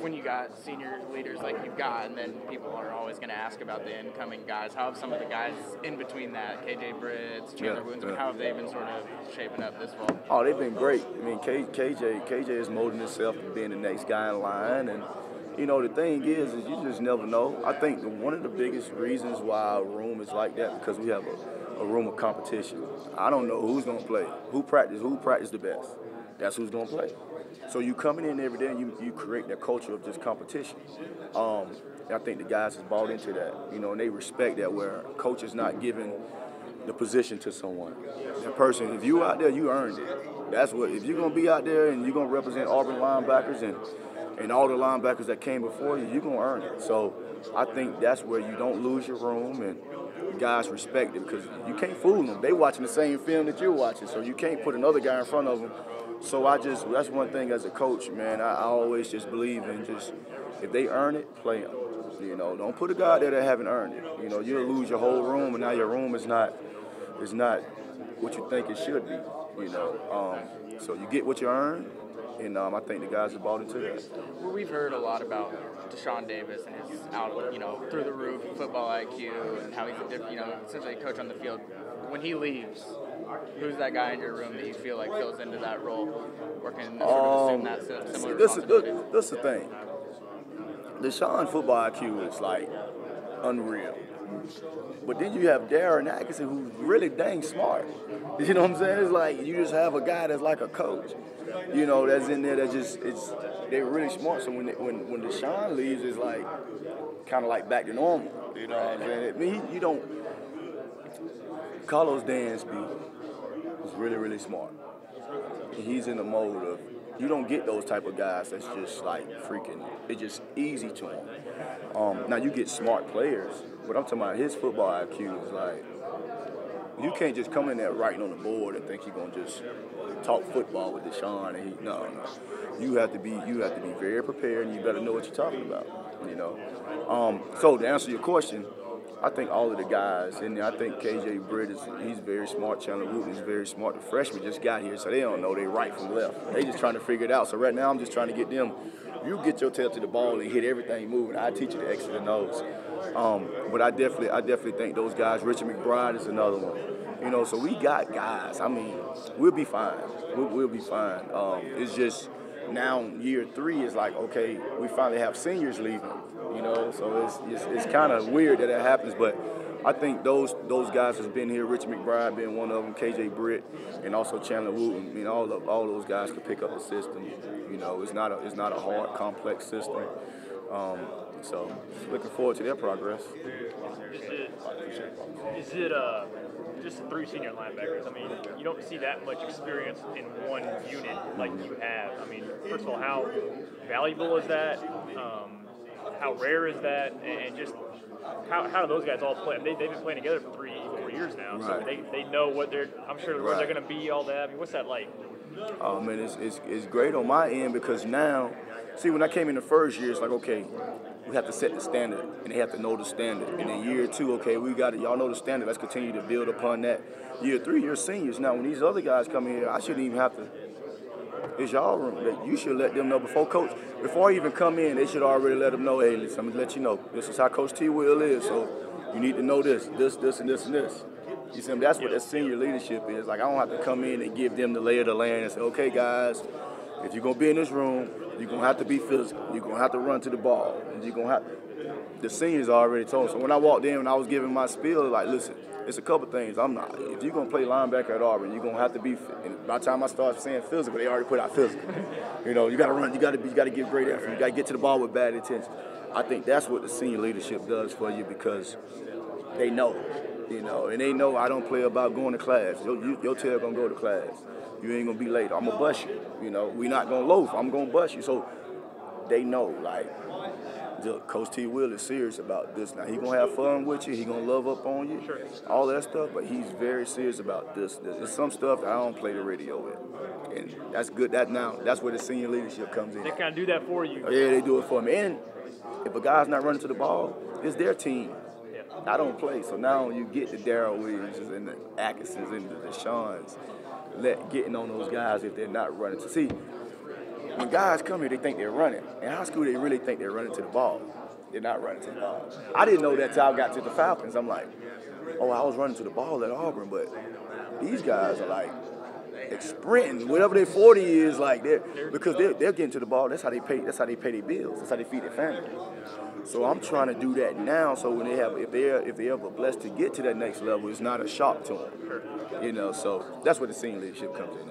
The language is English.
when you got senior leaders like you've got, and then people are always going to ask about the incoming guys, how have some of the guys in between that, KJ Britts, Chandler Woons, I mean, how have they been sort of shaping up this fall? Oh, they've been great. I mean, KJ is molding himself to being the next guy in line, and the thing is you just never know. I think one of the biggest reasons why our room is like that because we have a room of competition. I don't know who's gonna play, who practice the best. That's who's gonna play. So you coming in every day and you create that culture of just competition. I think the guys have bought into that, and they respect that where coach is not giving the position to someone. That person, if you out there, you earned it. That's what, if you're gonna be out there and you're gonna represent Auburn linebackers and all the linebackers that came before you, you're gonna earn it. So I think that's where you don't lose your room and guys respect it because you can't fool them. They watching the same film that you're watching, so you can't put another guy in front of them. So that's one thing as a coach, man, I always just believe in just, if they earn it, play them. Don't put a guy there that haven't earned it. You'll lose your whole room, and now your room is not what you think it should be. So you get what you earn, and I think the guys have bought into that. Well, we've heard a lot about Deshaun Davis and his through the roof football IQ and how he's essentially a coach on the field. When he leaves, who's that guy in your room that you feel like fills into that role, or can sort of assume that similar responsibility? This the thing. Deshaun football IQ is like unreal. But then you have Darren Atkinson, who's really dang smart. You know what I'm saying? It's like you just have a guy that's like a coach. That's in there. They're really smart. So when Deshaun leaves, it's like kind of like back to normal. You know what I'm saying? I mean, you don't. Carlos Dansby is really, really smart. He's in the mode of, you don't get those type of guys that's just like freaking, it's just easy to him. Now you get smart players, but I'm talking about his football IQ is like, you can't just come in there writing on the board and think you're gonna just talk football with Deshaun and no. You have to be very prepared and you better know what you're talking about, So to answer your question, I think all of the guys, and I think KJ Britt he's very smart. Chandler Wooten is very smart. The freshmen just got here, so they don't know they right from left. They just trying to figure it out. So right now, I'm just trying to get them. You get your tail to the ball and hit everything moving. I teach you the X's and O's. But I definitely think those guys. Richard McBride is another one. So we got guys. I mean, we'll be fine. We'll be fine. It's just now year 3 is like, okay, we finally have seniors leaving. So it's kind of weird that happens, but I think those guys that's been here, Richard McBride being one of them, KJ Britt, and also Chandler Wooten, all those guys could pick up the system. It's not a hard, complex system. So looking forward to their progress. Is it just 3 senior linebackers? I mean, you don't see that much experience in one unit like you have. I mean, first of all, how valuable is that? How rare is that? And just how do those guys all play? They've been playing together for 3-4 years now, so they know what I'm sure where they're going to be, all that. I mean, what's that like? Oh man, it's great on my end because now, see, when I came in the first year, it's like, okay, we have to set the standard, and they have to know the standard. And in year 2, okay, we got it. Y'all know the standard. Let's continue to build upon that. Year 3, you're seniors. Now, when these other guys come in here, I shouldn't even have to. It's y'all room. That you should let them know before I even come in, they should already let them know, hey, listen, I'm going to let you know. This is how Coach T. Will is, so you need to know this, and this, and this. You see, that's what that senior leadership is. Like, I don't have to come in and give them the lay of the land and say, okay, guys, if you're going to be in this room, you're going to have to be physical. You're going to have to run to the ball. And you're going to have the seniors already told. So when I walked in and I was giving my spiel, like, listen, it's a couple things. If you're going to play linebacker at Auburn, you're going to have to be, and by the time I start saying physical, they already put out physical. You got to run. You got to give great effort. You got to get to the ball with bad intentions. I think that's what the senior leadership does for you because they know, and they know I don't play about going to class. Your tail going to go to class. You ain't going to be late. I'm going to bust you. We're not going to loaf. I'm going to bust you. So they know, like, Coach T. Will is serious about this. Now, he going to have fun with you. He going to love up on you, all that stuff, but he's very serious about this. There's some stuff that I don't play the radio with, and that's good. That's where the senior leadership comes in. They kind of do that for you. Yeah, they do it for me. And if a guy's not running to the ball, it's their team. Yeah. I don't play, so now you get the Darrell Williamses and the Atkinsons and the Deshaun's getting on those guys if they're not running. So see, when guys come here, they think they're running. In high school, they really think they're running to the ball. They're not running to the ball. I didn't know that till I got to the Falcons. I'm like, oh, I was running to the ball at Auburn, but these guys are like sprinting, whatever their 40 is, like because they're getting to the ball. That's how they pay. That's how they pay their bills. That's how they feed their family. So I'm trying to do that now. So when if they're ever blessed to get to that next level, it's not a shock to them. So that's where the senior leadership comes in.